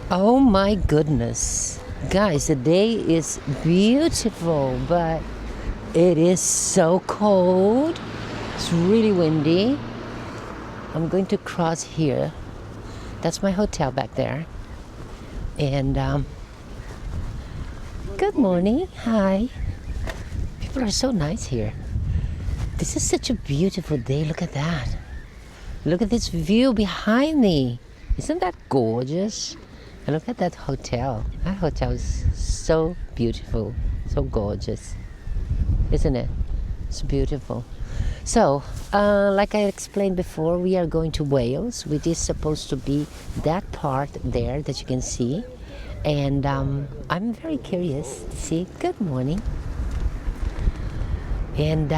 Oh my goodness. Guys, the day is beautiful, but it is so cold. It's really windy. I'm going to cross here. That's my hotel back there. And good morning. Hi. People are so nice here. This is such a beautiful day. Look at that. Look at this view behind me. Isn't that gorgeous? And look at that hotel. That hotel is so beautiful, so gorgeous, isn't it? It's beautiful. So, like I explained before, we are going to Wales, which is supposed to be that part there that you can see. And I'm very curious to see. Good morning. And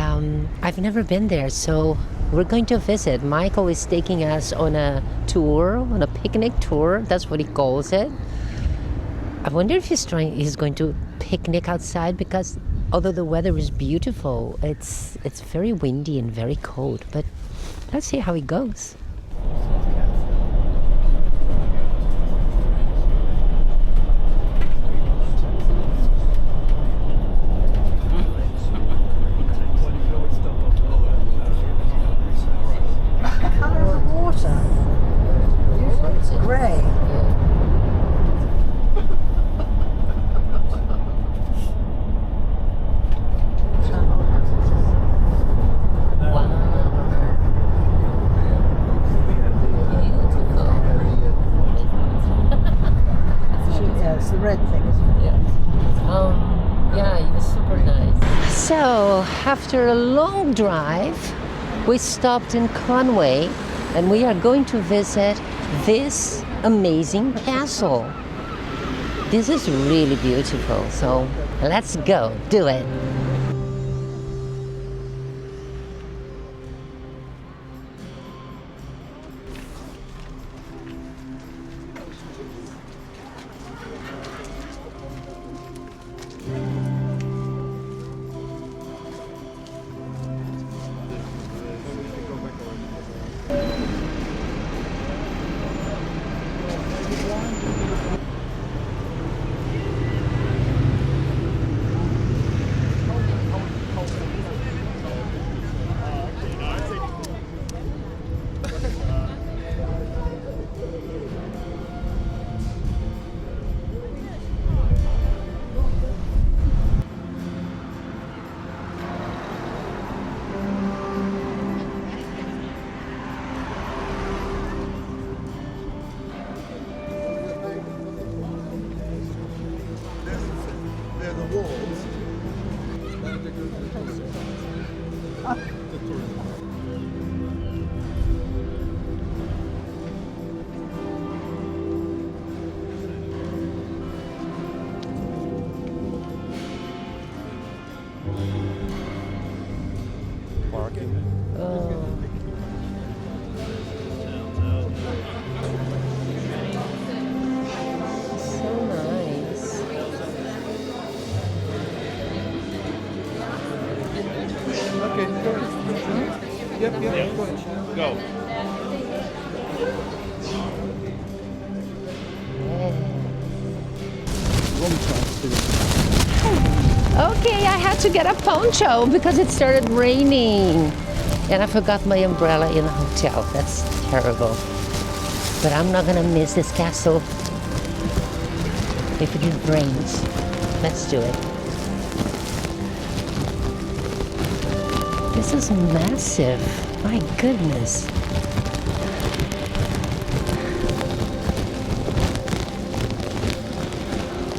I've never been there, so we're going to visit. Michael is taking us on a tour, on a picnic tour. That's what he calls it. I wonder if he's going to picnic outside, because although the weather is beautiful, it's very windy and very cold. But let's see how it goes. Colour of the water. It's grey. Yeah, it's the red thing, isn't it? Yeah, it was super nice. So, after a long drive, we stopped in Conway and we are going to visit this amazing castle. This is really beautiful, so let's go do it. They're the walls. Parking. So nice. Okay, go ahead. Yep, go ahead. Go. Okay, I had to get a poncho because it started raining. And I forgot my umbrella in the hotel. That's terrible. But I'm not gonna miss this castle if it rains. Let's do it. This is massive. My goodness.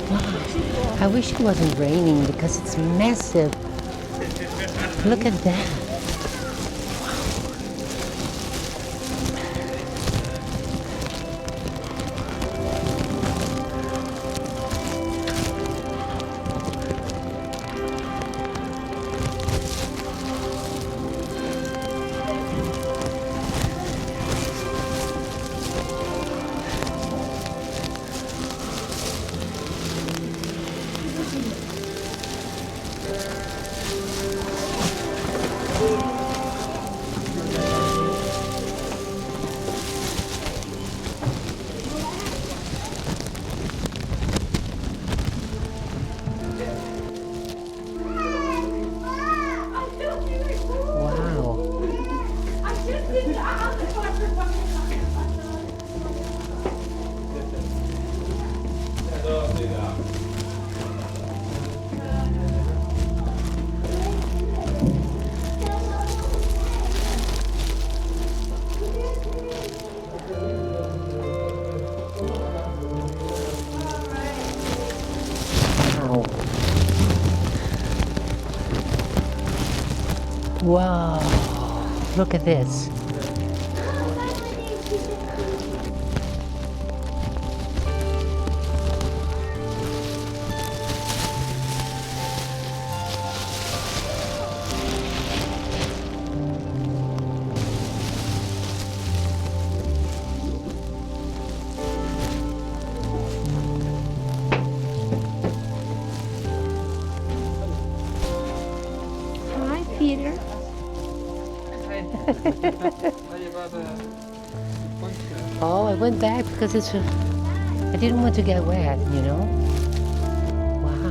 Wow. I wish it wasn't raining because it's massive. Look at that. Wow, look at this. Hi, Peter. Oh, I went back because I didn't want to get wet, you know? Wow.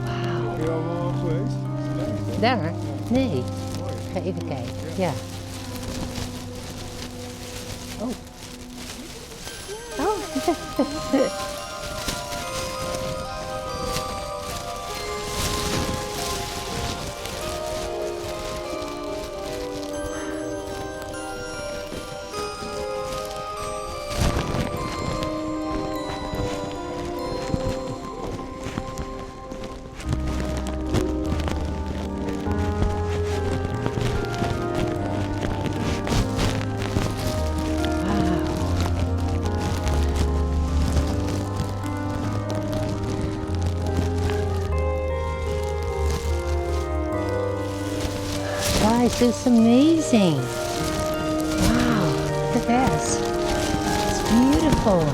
Wow. Ben je allemaal geweest? Daar? Nee. Ik ga even kijken. Ja. Oh. Oh. Guys, it's amazing. Wow, look at this. It's beautiful.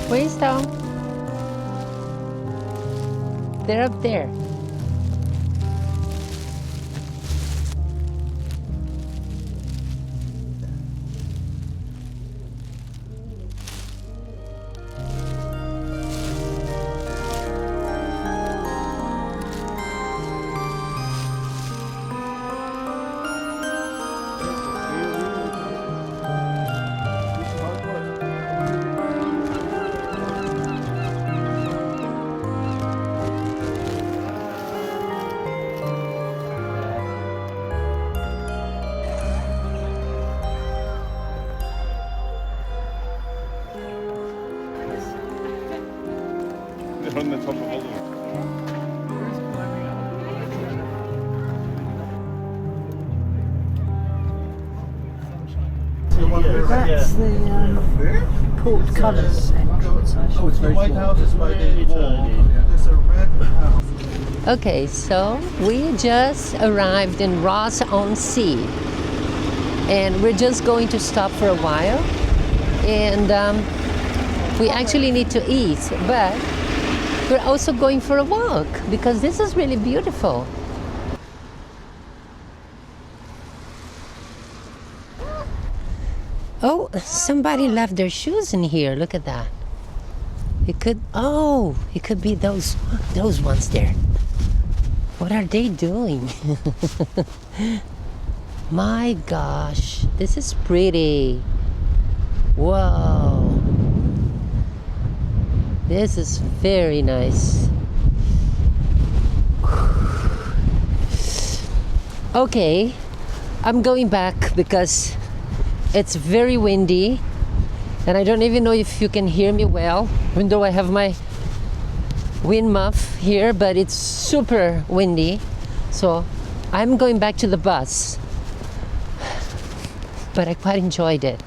Where's Tom? They're up there. Van met van bewondering. That's the portcullis entrance. Oh, it's the White House is by the wall. There's a red house. Okay, so we just arrived in Ross-on-Sea, and we're just going to stop for a while, and we actually need to eat, but we're also going for a walk because this is really beautiful. Oh, somebody left their shoes in here. Look at that. It could be those ones there. What are they doing? My gosh, this is pretty. Whoa. This is very nice. Okay, I'm going back because it's very windy and I don't even know if you can hear me well, even though I have my wind muff here, but it's super windy. So I'm going back to the bus, but I quite enjoyed it.